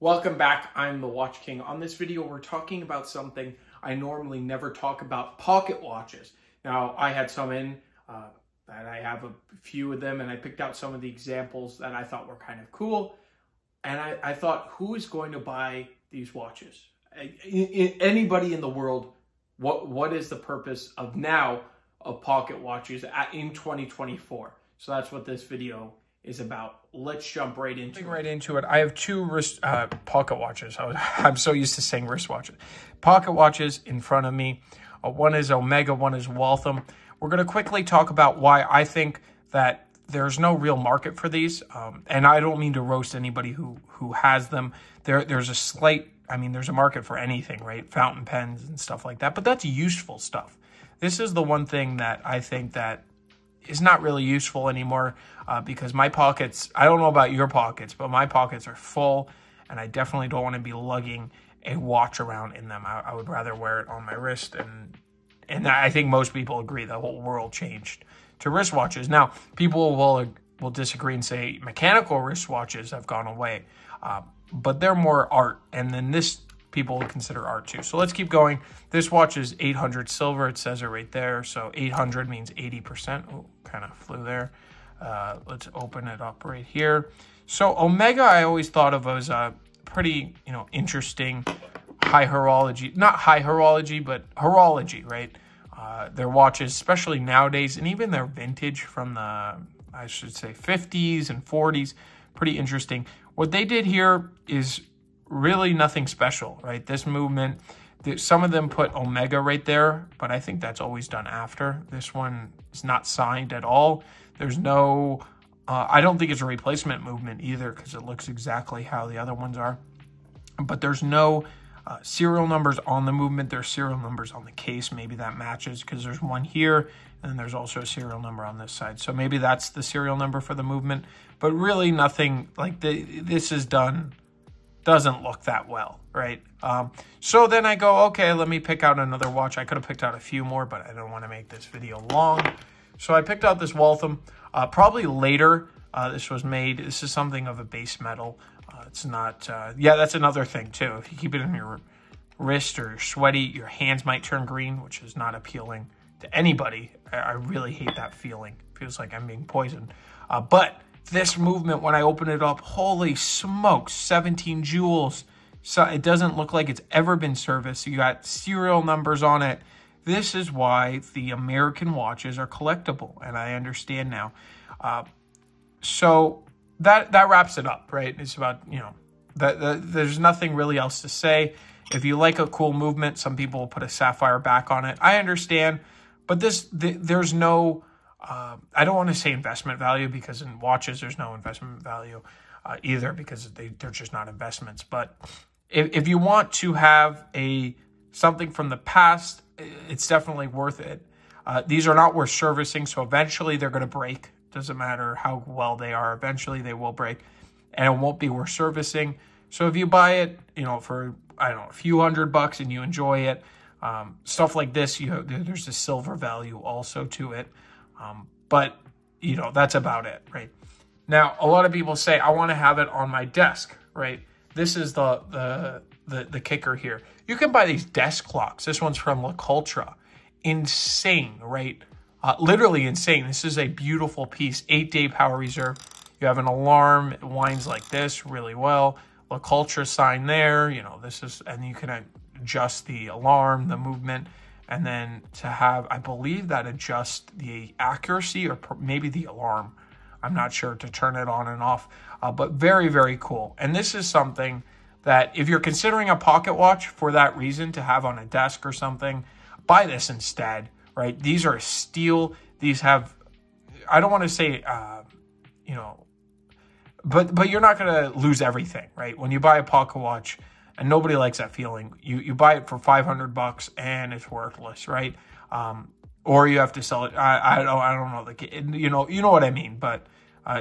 Welcome back, I'm the Watch King. On this video, we're talking about something I normally never talk about, pocket watches. Now, I had some in, that I have a few of them, and I picked out some of the examples that I thought were kind of cool. And I thought, who is going to buy these watches? Anybody in the world, what is the purpose of pocket watches in 2024? So that's what this video is about. Let's jump right into it. I have two pocket watches. I'm so used to saying wristwatches. Pocket watches in front of me. One is Omega, one is Waltham. We're going to quickly talk about why I think that there's no real market for these. And I don't mean to roast anybody who has them. There's a slight, there's a market for anything, right? Fountain pens and stuff like that. But that's useful stuff. This is the one thing that I think that is not really useful anymore because my pockets, I don't know about your pockets, but my pockets are full and I definitely don't want to be lugging a watch around in them. I would rather wear it on my wrist, and I think most people agree the whole world changed to wristwatches. Now, people will disagree and say mechanical wristwatches have gone away, but they're more art, and then this people would consider art too. So let's keep going. This watch is 800 silver. It says it right there. So 800 means 80%. Oh, kind of flew there. Let's open it up right here. So Omega, I always thought of as a pretty, interesting high horology, not high horology, but horology, right? Their watches, especially nowadays, and even their vintage from the, I should say, 50s and 40s, pretty interesting. What they did here is really nothing special, right? This movement, some of them put Omega right there, but I think that's always done after. This one is not signed at all. There's no, I don't think it's a replacement movement either because it looks exactly how the other ones are. But there's no serial numbers on the movement. There's serial numbers on the case. Maybe that matches because there's one here and then there's also a serial number on this side. So maybe that's the serial number for the movement, but really nothing like this is done. Doesn't look that well, right? So then I go, okay, let me pick out another watch. I could have picked out a few more, but I don't want to make this video long. So I picked out this Waltham. Probably later, this was made. This is something of a base metal. It's not, yeah, that's another thing too. If you keep it in your wrist or you're sweaty, your hands might turn green, which is not appealing to anybody. I really hate that feeling. It feels like I'm being poisoned. But this movement, when I open it up, holy smokes, 17 jewels. So it doesn't look like it's ever been serviced. You got serial numbers on it. This is why the American watches are collectible, and I understand now. So that wraps it up, right? It's about, there's nothing really else to say. If you like a cool movement, some people will put a sapphire back on it. I understand, but there's no, I don't want to say investment value because in watches there's no investment value either because they're just not investments. But if you want to have something from the past, it's definitely worth it. These are not worth servicing, so eventually they're going to break. Doesn't matter how well they are. Eventually they will break, and it won't be worth servicing. So if you buy it, for I don't know, a few $100 and you enjoy it, stuff like this, there's a silver value also to it. But, that's about it, right? Now, a lot of people say, I want to have it on my desk, right? This is the kicker here. You can buy these desk clocks. This one's from La Cultra. Insane, right? Literally insane. This is a beautiful piece. 8-day power reserve. You have an alarm. It winds like this really well. La Cultra sign there. This is, and you can adjust the alarm, the movement. And then to have, I believe that adjusts the accuracy or maybe the alarm. I'm not sure, to turn it on and off. But very, very cool. And this is something that if you're considering a pocket watch for that reason to have on a desk or something, buy this instead, right? These are steel. These have, I don't want to say, but you're not going to lose everything, right? When you buy a pocket watch, and nobody likes that feeling. You buy it for $500 and it's worthless, right? Or you have to sell it. I don't know. You know what I mean. But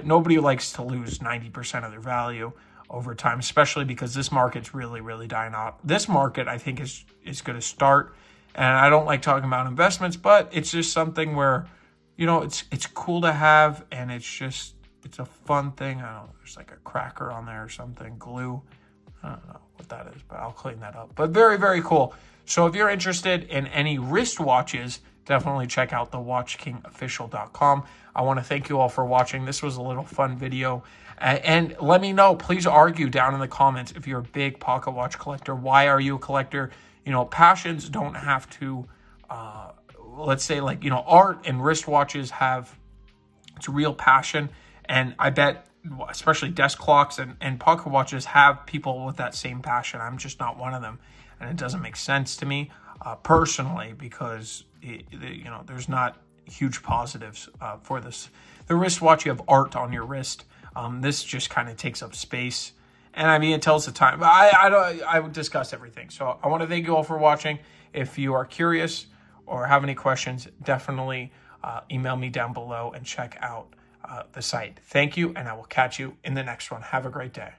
nobody likes to lose 90% of their value over time, especially because this market's really, really dying out. This market, I think, is going to start. And I don't like talking about investments, but it's just something where, it's cool to have, and it's a fun thing. I don't know. There's like a cracker on there or something, glue. but I'll clean that up. But very, very cool. So if you're interested in any wristwatches, definitely check out the WatchKingOfficial.com. I want to thank you all for watching. This was a little fun video. And let me know, please argue down in the comments if you're a big pocket watch collector. Why are you a collector? You know, passions don't have to, let's say, like, you know, art and wristwatches have, it's a real passion. And I bet, especially desk clocks and pocket watches have people with that same passion. I'm just not one of them. And it doesn't make sense to me personally, because, you know, there's not huge positives for this. The wristwatch, you have art on your wrist. This just kind of takes up space. And I mean, it tells the time. But I would discuss everything. So I want to thank you all for watching. If you are curious or have any questions, definitely email me down below and check out the site. Thank you, and I will catch you in the next one. Have a great day.